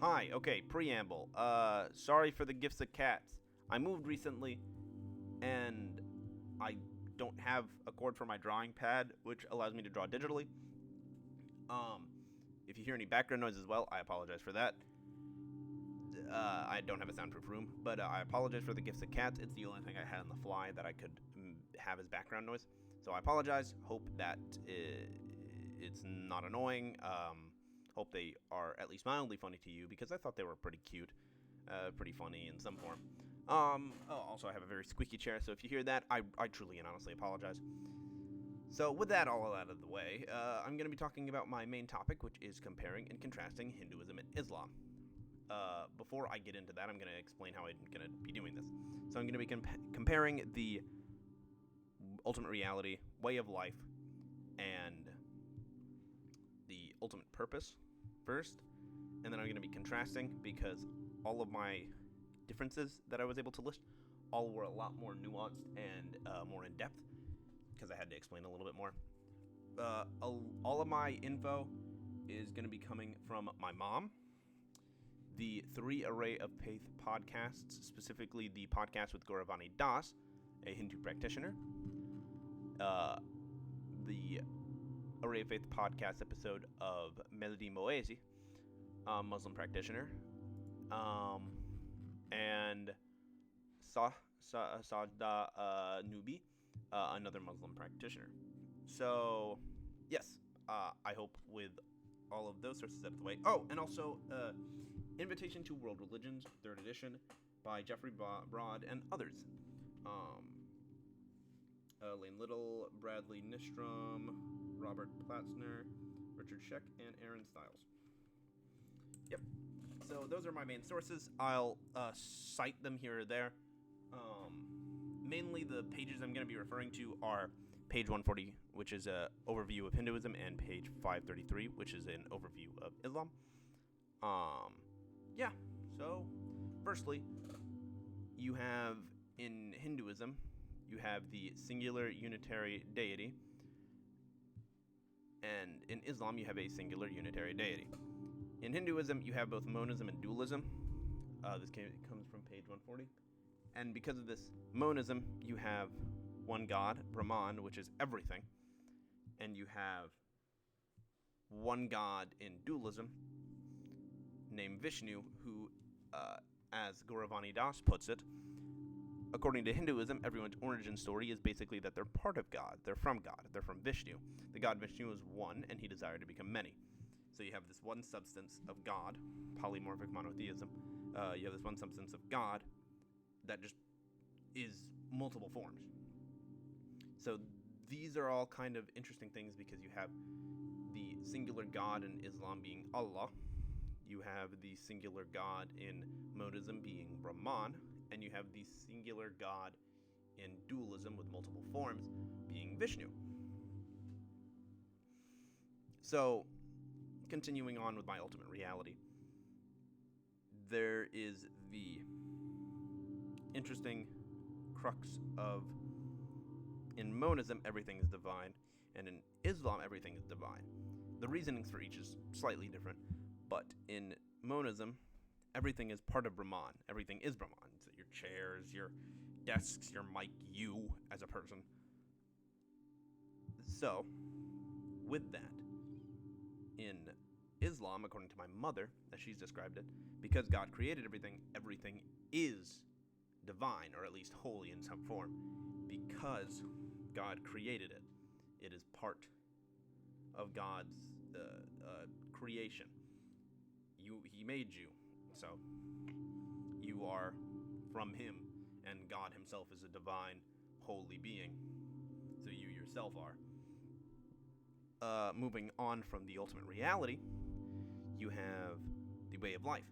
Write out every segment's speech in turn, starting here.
Hi, okay, preamble. Sorry for the gifts of cats. I moved recently, and I don't have a cord for my drawing pad, which allows me to draw digitally. If you hear any background noise as well, I apologize for that. I don't have a soundproof room, but I apologize for the gifts of cats. It's the only thing I had on the fly that I could have as background noise. So I apologize. Hope that it's not annoying. Hope they are at least mildly funny to you, because I thought they were pretty cute, pretty funny in some form. Also, I have a very squeaky chair, so if you hear that, I truly and honestly apologize. So with that all out of the way, I'm going to be talking about my main topic, which is comparing and contrasting Hinduism and Islam. Before I get into that, I'm going to explain how I'm going to be doing this. So I'm going to be comparing the ultimate reality, way of life, and the ultimate purpose first, and then I'm going to be contrasting, because all of my differences that I was able to list all were a lot more nuanced and more in depth, because I had to explain a little bit more. All of my info is going to be coming from my mom, the 3 Array of Faith podcasts, specifically the podcast with 𝘞𝘯𝘪𝘵𝘯𝘴, a Hindu practitioner, the Array of Faith podcast episode of 𝘞𝘰𝘳𝘭𝘥, Muslim practitioner, and 𝘐𝘯𝘷𝘪𝘵𝘯𝘴, another Muslim practitioner. So, yes, I hope with all of those sources out of the way. Oh, and also, Invitation to World Religions, 3rd edition, by Jeffery, Brodd, and others. Lane Little, Bradley Nystrom, Robert Platzner, Richard Scheck, and Aaron Stiles. Yep. So those are my main sources. I'll cite them here or there. Mainly the pages I'm going to be referring to are page 140, which is an overview of Hinduism, and page 533, which is an overview of Islam. Yeah. So, firstly, you have in Hinduism, you have the singular unitary deity, and in Islam, you have a singular unitary deity. In Hinduism, you have both monism and dualism. This comes from page 140. And because of this monism, you have one God, Brahman, which is everything, and you have one God in dualism named Vishnu, who, as 𝘞𝘯𝘪𝘵𝘯𝘪𝘰𝘯𝘴 puts it, according to Hinduism, everyone's origin story is basically that they're part of God. They're from God. They're from Vishnu. The God Vishnu is one, and he desired to become many. So you have this one substance of God, polymorphic monotheism. You have this one substance of God that just is multiple forms. So these are all kind of interesting things, because you have the singular God in Islam being Allah. You have the singular God in monism being Brahman, and you have the singular God in dualism with multiple forms being Vishnu. So, continuing on with my ultimate reality, there is the interesting crux of, in monism, everything is divine, and in Islam, everything is divine. The reasonings for each is slightly different, but in monism, everything is part of Brahman. Everything is Brahman. So your chairs, your desks, your mic, you as a person. So, with that, in Islam, according to my mother, as she's described it, because God created everything, everything is divine, or at least holy in some form. Because God created it, it is part of God's creation. He made you, so you are from him, and God himself is a divine, holy being. So you yourself are. Moving on from the ultimate reality, you have the way of life.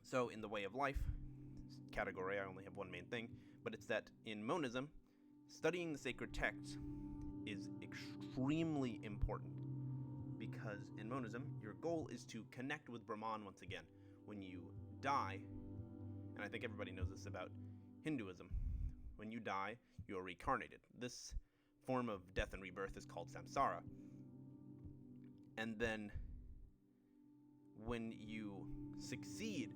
So in the way of life category, I only have one main thing, but it's that in monism, studying the sacred texts is extremely important, because in monism, your goal is to connect with Brahman once again. When you die, and I think everybody knows this about Hinduism, when you die, you are reincarnated. This form of death and rebirth is called samsara. And then when you succeed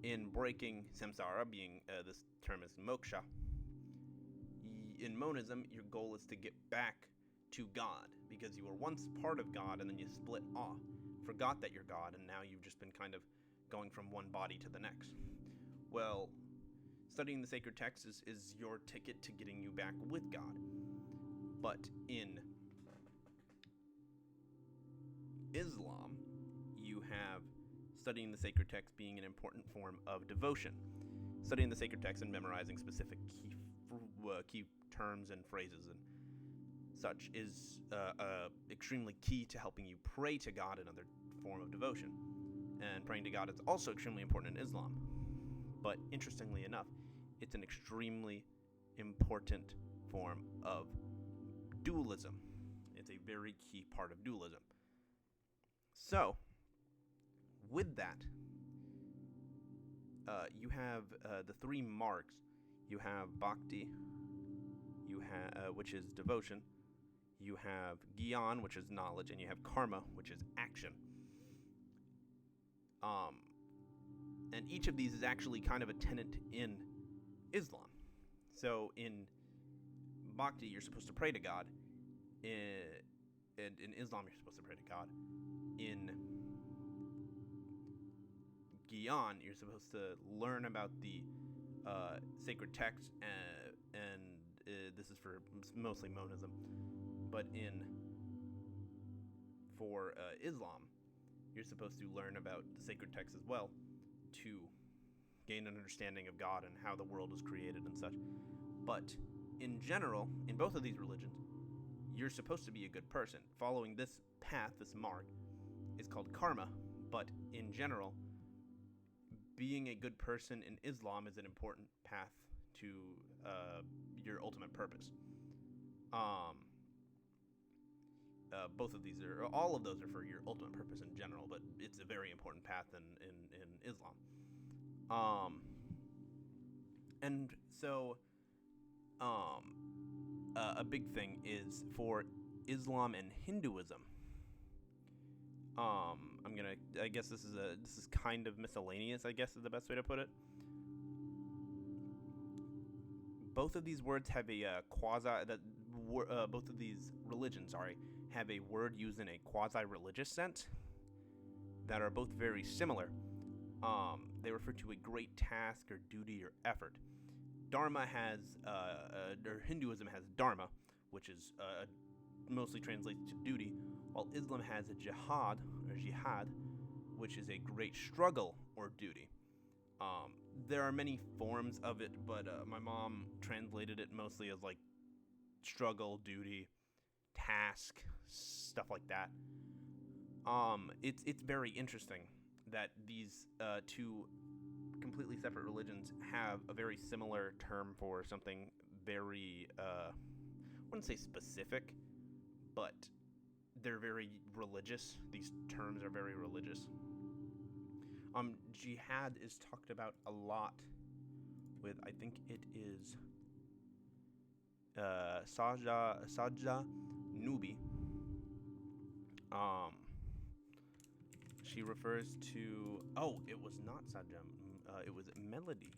in breaking samsara, this term is moksha. In monism, your goal is to get back to God, because you were once part of God and then you split off, forgot that you're God, and now you've just been kind of going from one body to the next. Well, studying the sacred texts is your ticket to getting you back with God. But in Islam, you have studying the sacred text being an important form of devotion. Studying the sacred text and memorizing specific key terms and phrases and such is extremely key to helping you pray to God, another form of devotion. And praying to God is also extremely important in Islam. But interestingly enough, it's an extremely important form of dualism. It's a very key part of dualism. So, with that, you have the three margs. You have bhakti, which is devotion. You have gyan, which is knowledge, and you have karma, which is action. And each of these is actually kind of a tenet in Islam. So in bhakti, you're supposed to pray to God. And in Islam, you're supposed to pray to God. In gyan, you're supposed to learn about the sacred texts, and this is for mostly monism. But for Islam, you're supposed to learn about the sacred texts as well to gain an understanding of God and how the world was created and such. But in general, in both of these religions, you're supposed to be a good person. Following this path, this marg, is called karma. But in general, being a good person in Islam is an important path to your ultimate purpose. Both of these all of those are for your ultimate purpose in general, but it's a very important path in Islam. And so, a big thing is for Islam and Hinduism. I guess this is kind of miscellaneous, I guess is the best way to put it. Both of these words have a both of these religions, have a word used in a quasi-religious sense that are both very similar. They refer to a great task or duty or effort. Dharma has, or Hinduism has dharma, which is mostly translates to duty, while Islam has a jihad, which is a great struggle or duty. There are many forms of it, but my mom translated it mostly as like struggle, duty, task, stuff like that. It's very interesting that these two completely separate religions have a very similar term for something very, I wouldn't say specific, but they're very religious. These terms are very religious. Jihad is talked about a lot with, I think it is Sajja Nubi. She refers to, it was not Sajja, it was Melody.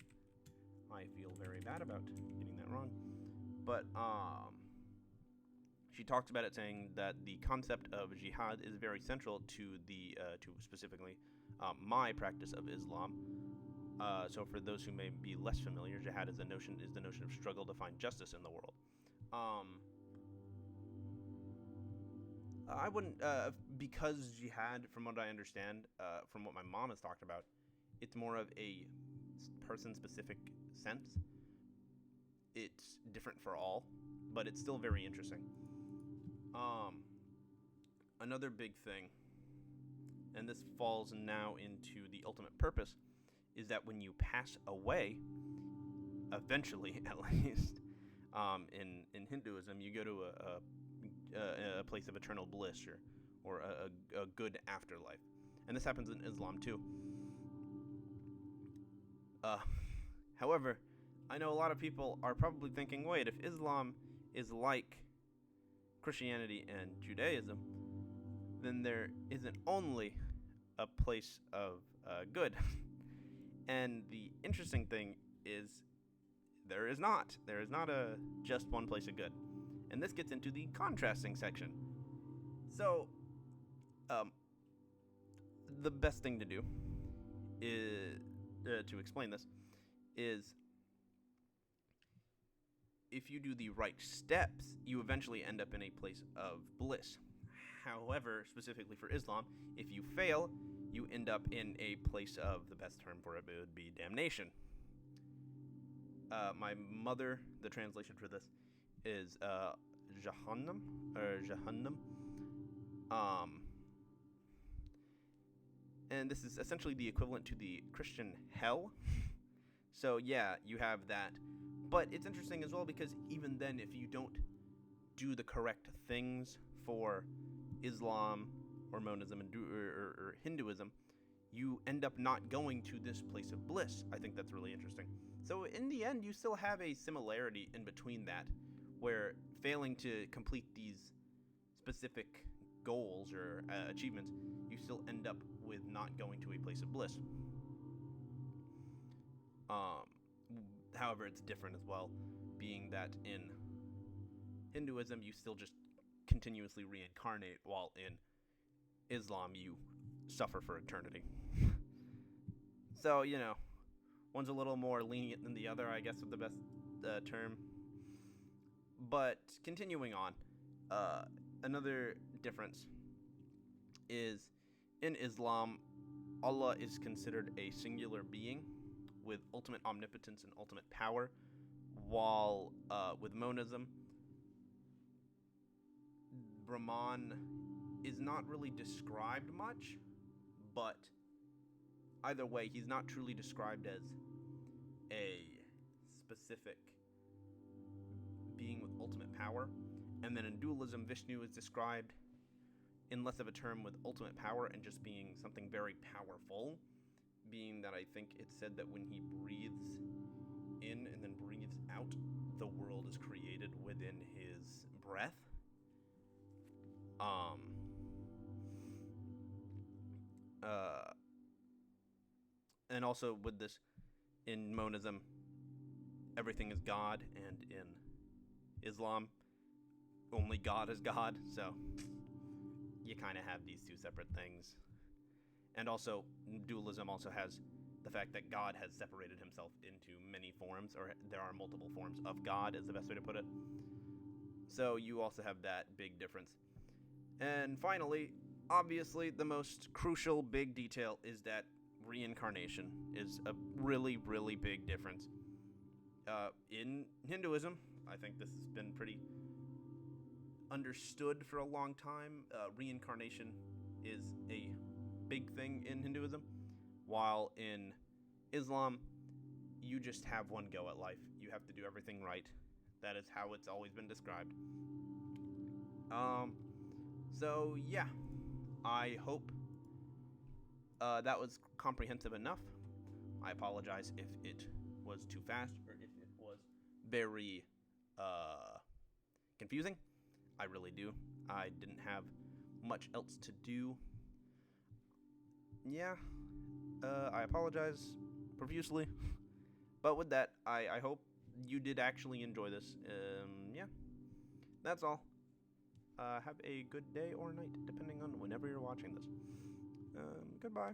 I feel very bad about getting that wrong. But she talks about it, saying that the concept of jihad is very central to to specifically my practice of Islam. So for those who may be less familiar, jihad is the notion of struggle to find justice in the world. I wouldn't, because jihad, from what I understand, from what my mom has talked about, it's more of a person-specific sense. It's different for all, but it's still very interesting. Another big thing, and this falls now into the ultimate purpose, is that when you pass away, eventually at least, in Hinduism, you go to a place of eternal bliss or a good afterlife. And this happens in Islam too. However, I know a lot of people are probably thinking, wait, if Islam is like Christianity and Judaism, then there isn't only a place of good. And the interesting thing is there is not. There is not a just one place of good. And this gets into the contrasting section. So, the best thing to do is to explain this is if you do the right steps, you eventually end up in a place of bliss. However, specifically for Islam, if you fail, you end up in a place of, the best term for it would be damnation. My mother, the translation for this is Jahannam, or Jahannam. And this is essentially the equivalent to the Christian hell. So yeah, you have that. But it's interesting as well because even then, if you don't do the correct things for Islam or monism or Hinduism, you end up not going to this place of bliss. I think that's really interesting. So in the end, you still have a similarity in between that, where failing to complete these specific goals or achievements, you still end up with not going to a place of bliss. However, it's different as well, being that in Hinduism, you still just continuously reincarnate, while in Islam, you suffer for eternity. So, you know, one's a little more lenient than the other, I guess, with the best term. But continuing on, another difference is in Islam, Allah is considered a singular being with ultimate omnipotence and ultimate power, while with monism, Brahman is not really described much, but either way, he's not truly described as a specific being with ultimate power. And then in dualism, Vishnu is described in less of a term with ultimate power and just being something very powerful, being that I think it's said that when he breathes in and then breathes out, the world is created within his breath. And also with this, in monism, everything is God, and in Islam, only God is God, so you kind of have these two separate things. And also, dualism also has the fact that God has separated himself into many forms, or there are multiple forms of God, is the best way to put it. So you also have that big difference. And finally, obviously, the most crucial big detail is that reincarnation is a really, really big difference. In Hinduism, I think this has been pretty understood for a long time. Reincarnation is a big thing in Hinduism, while in Islam, you just have one go at life. You have to do everything right. That is how it's always been described. So yeah, I hope that was comprehensive enough. I apologize if it was too fast or if it was very confusing. I really do. I didn't have much else to do. Yeah, I apologize profusely. But with that, I hope you did actually enjoy this. Yeah, that's all. Have a good day or night, depending on whenever you're watching this. Goodbye.